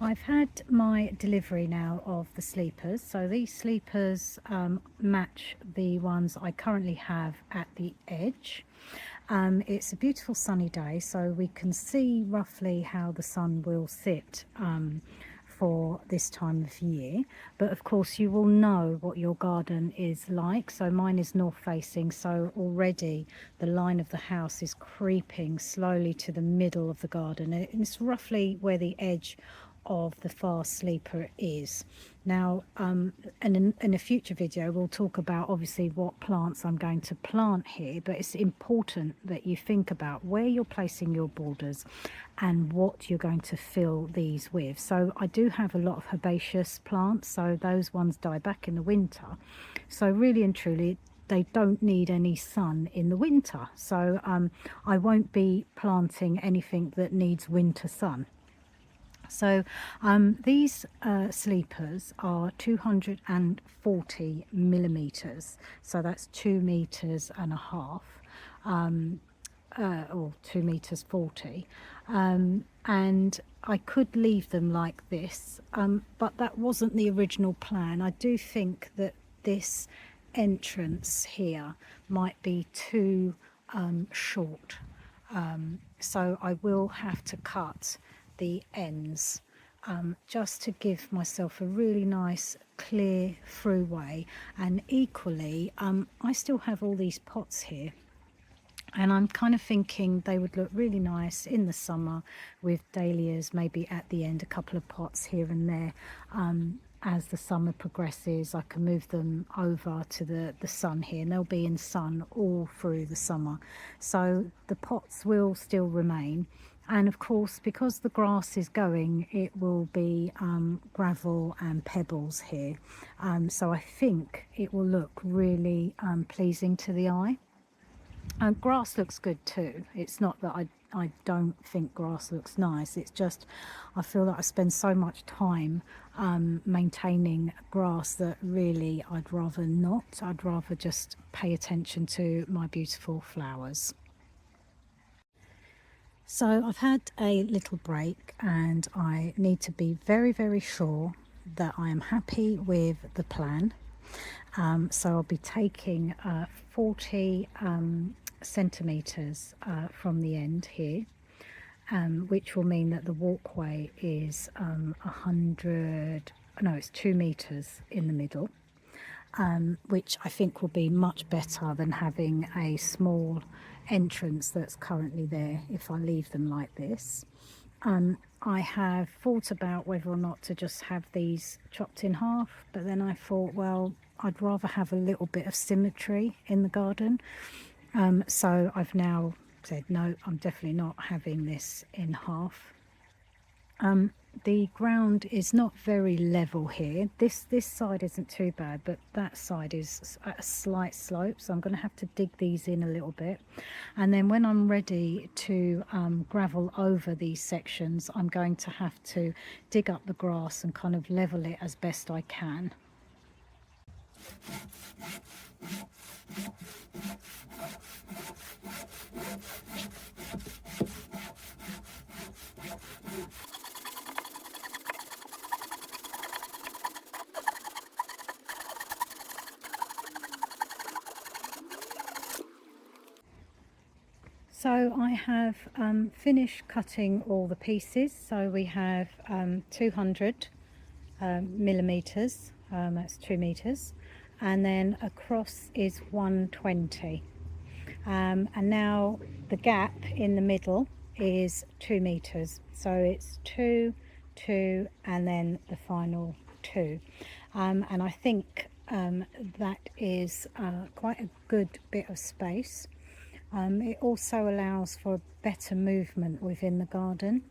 I've had my delivery now of the sleepers. So these sleepers match the ones I currently have at the edge. It's a beautiful sunny day, so we can see roughly how the sun will sit for this time of year. But of course you will know what your garden is like. So mine is north facing, so already the line of the house is creeping slowly to the middle of the garden, and it's roughly where the edge of the fast sleeper is. Now, and in a future video we'll talk about obviously what plants I'm going to plant here, but it's important that you think about where you're placing your borders and what you're going to fill these with. So I do have a lot of herbaceous plants, so those ones die back in the winter. So really and truly they don't need any sun in the winter. So I won't be planting anything that needs winter sun. So these sleepers are 240 millimeters, so that's 2.5 meters, or 2 meters 40, and I could leave them like this, but that wasn't the original plan. I do think that this entrance here might be too short, so I will have to cut the ends just to give myself a really nice clear throughway. And equally I still have all these pots here, and I'm kind of thinking they would look really nice in the summer with dahlias maybe at the end, a couple of pots here and there. As the summer progresses I can move them over to the sun here, and they'll be in sun all through the summer, so the pots will still remain. And of course, because the grass is going, it will be gravel and pebbles here, so I think it will look really pleasing to the eye. Grass looks good too. It's not that I don't think grass looks nice, it's just I feel that I spend so much time maintaining grass that really I'd rather not. I'd rather just pay attention to my beautiful flowers. So I've had a little break and I need to be very sure that I am happy with the plan. So I'll be taking 40 centimeters from the end here, which will mean that the walkway is 100, no, it's 2 meters in the middle, which I think will be much better than having a small entrance that's currently there if I leave them like this. I have thought about whether or not to just have these chopped in half, but then I thought, well, I'd rather have a little bit of symmetry in the garden. So I've now said, no, I'm definitely not having this in half. The ground is not very level here. This side isn't too bad, but that side is at a slight slope, so I'm going to have to dig these in a little bit. And then when I'm ready to gravel over these sections, I'm going to have to dig up the grass and kind of level it as best I can. So I have finished cutting all the pieces. So we have 200 millimeters, that's 2 meters, and then across is 120. And now the gap in the middle is 2 meters. So it's 2, 2, and then the final 2. And I think that is quite a good bit of space. It also allows for better movement within the garden.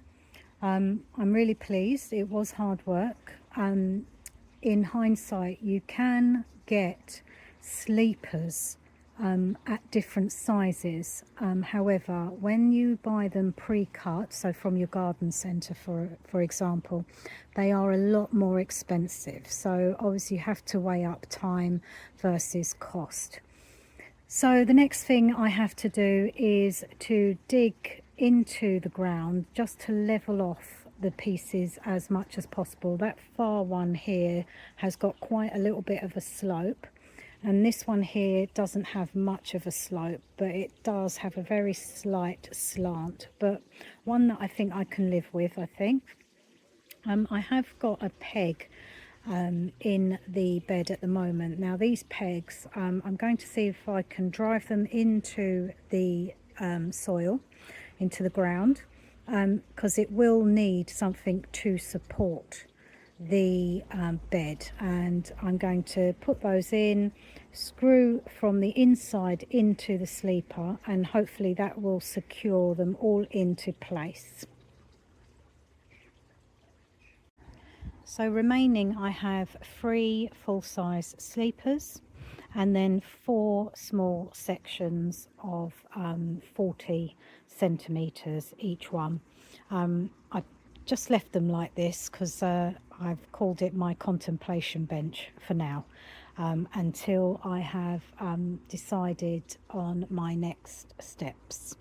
I'm really pleased. It was hard work. In hindsight, you can get sleepers at different sizes. However, when you buy them pre-cut, so from your garden centre for example, they are a lot more expensive. So obviously you have to weigh up time versus cost. So the next thing I have to do is to dig into the ground just to level off the pieces as much as possible. That far one here has got quite a little bit of a slope, and this one here doesn't have much of a slope, but it does have a very slight slant, but one that I think I can live with, I think. I have got a peg in the bed at the moment. Now these pegs, I'm going to see if I can drive them into the soil, into the ground, because it will need something to support the bed, and I'm going to put those in, screw from the inside into the sleeper, and hopefully that will secure them all into place. So remaining, I have 3 full-size sleepers and then 4 small sections of 40 centimetres each one. I just left them like this because I've called it my contemplation bench for now, until I have decided on my next steps.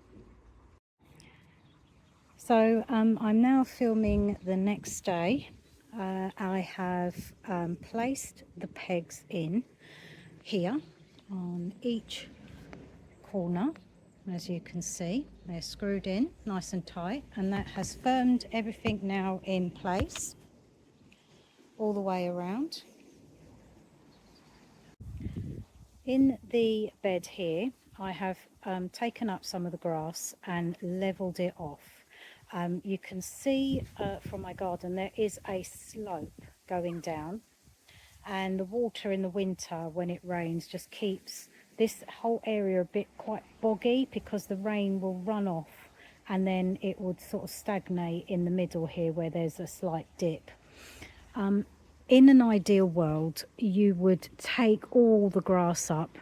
So I'm now filming the next day. I have placed the pegs in here on each corner. As you can see, they're screwed in nice and tight, and that has firmed everything now in place all the way around. In the bed here, I have taken up some of the grass and leveled it off. You can see from my garden there is a slope going down, and the water in the winter when it rains just keeps this whole area a bit quite boggy, because the rain will run off and then it would sort of stagnate in the middle here where there's a slight dip. In an ideal world, you would take all the grass up,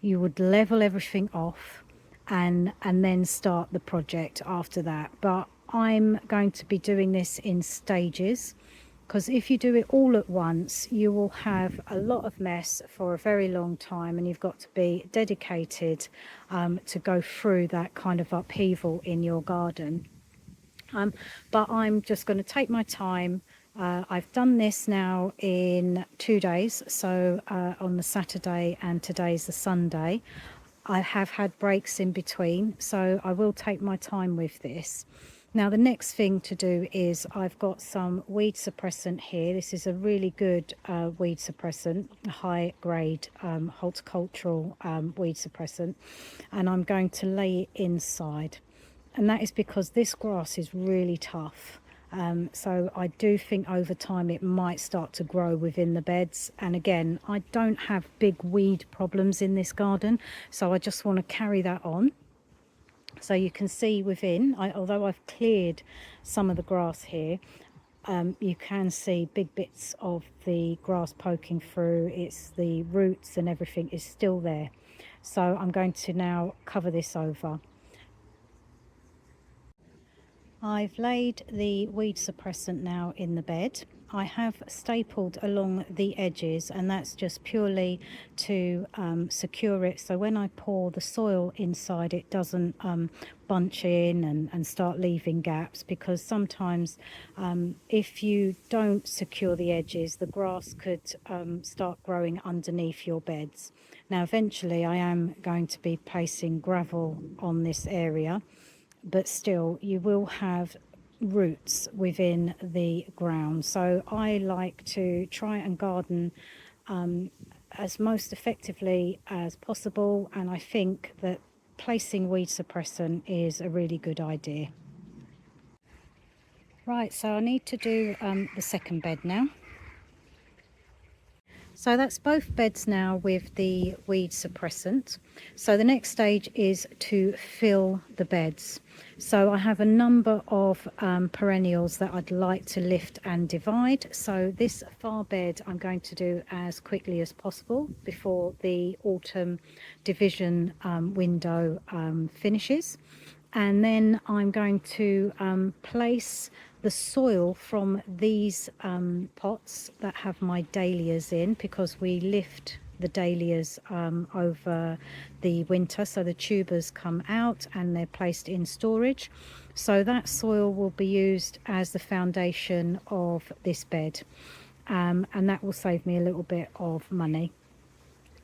you would level everything off, and then start the project after that. But I'm going to be doing this in stages, because if you do it all at once, you will have a lot of mess for a very long time, and you've got to be dedicated to go through that kind of upheaval in your garden. But I'm just going to take my time. I've done this now in 2 days, so on the Saturday and today's the Sunday. I have had breaks in between, so I will take my time with this. Now the next thing to do is I've got some weed suppressant here. This is a really good weed suppressant, a high grade horticultural weed suppressant, and I'm going to lay it inside. And that is because this grass is really tough. So I do think over time it might start to grow within the beds. And again, I don't have big weed problems in this garden, so I just want to carry that on. So you can see within, although I've cleared some of the grass here, you can see big bits of the grass poking through. It's the roots and everything is still there. So I'm going to now cover this over. I've laid the weed suppressant now in the bed. I have stapled along the edges, and that's just purely to secure it, so when I pour the soil inside it doesn't bunch in and start leaving gaps, because sometimes if you don't secure the edges, the grass could start growing underneath your beds. Now eventually I am going to be placing gravel on this area, but still you will have roots within the ground. So I like to try and garden as most effectively as possible, and I think that placing weed suppressant is a really good idea. Right, so I need to do the second bed now. So that's both beds now with the weed suppressant. So the next stage is to fill the beds. So I have a number of perennials that I'd like to lift and divide. So this far bed I'm going to do as quickly as possible before the autumn division window finishes. And then I'm going to place the soil from these pots that have my dahlias in, because we lift the dahlias over the winter, so the tubers come out and they're placed in storage. So that soil will be used as the foundation of this bed, and that will save me a little bit of money.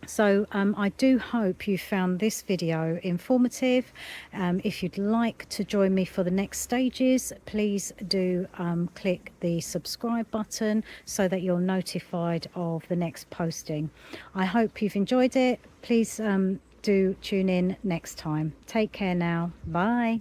So I do hope you found this video informative. If you'd like to join me for the next stages, please do click the subscribe button so that you're notified of the next posting. I hope you've enjoyed it. Please do tune in next time. Take care now. Bye.